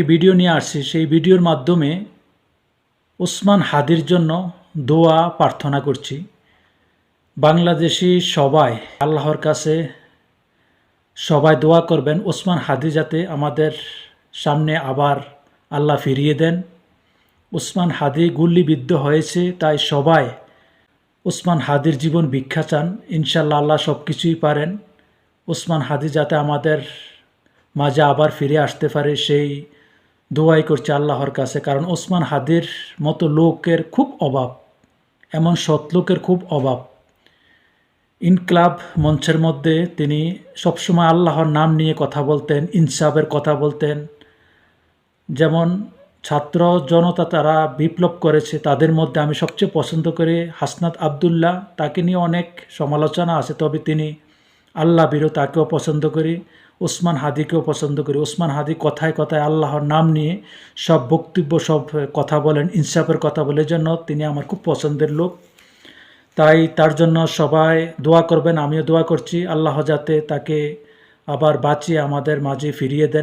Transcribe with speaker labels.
Speaker 1: একটি ভিডিও নিয়ে আসছি। সেই ভিডিওর মাধ্যমে ওসমান হাদির জন্য দোয়া প্রার্থনা করছি। বাংলাদেশি সবাই আল্লাহর কাছে সবাই দোয়া করবেন ওসমান হাদি যাতে আমাদের সামনে আবার আল্লাহ ফিরিয়ে দেন। ওসমান হাদি গুলিবিদ্ধ হয়েছে, তাই সবাই ওসমান হাদির জীবন ভিক্ষা চান। ইনশাল্লাহ আল্লাহ সব কিছুই পারেন। ওসমান হাদি যাতে আমাদের মাঝে আবার ফিরে আসতে পারে সেই দোয়াই করছে আল্লাহর কাছে। কারণ ওসমান হাদির মতো লোকের খুব অভাব, এমন সৎ লোকের খুব অভাব। ইনকলাব মঞ্চের মধ্যে তিনি সবসময় আল্লাহর নাম নিয়ে কথা বলতেন, ইনসাফের কথা বলতেন। যেমন ছাত্র জনতা তারা বিপ্লব করেছে, তাদের মধ্যে আমি সবচেয়ে পছন্দ করি হাসনাত আবদুল্লাহ। তাকে নিয়ে অনেক সমালোচনা আছে, তবে তিনি আল্লাহ বীর, তাকেও পছন্দ করি। ওসমান হাদিকেও পছন্দ করি। ওসমান হাদি কথায় কথায় আল্লাহর নাম নিয়ে সব বক্তব্য, সব কথা বলেন, ইনসাফের কথা বলে, জন্য তিনি আমার খুব পছন্দের লোক। তাই তার জন্য সবাই দোয়া করবেন, আমিও দোয়া করছি। আল্লাহ যাতে তাকে আবার বাঁচিয়ে আমাদের মাঝে ফিরিয়ে দেন।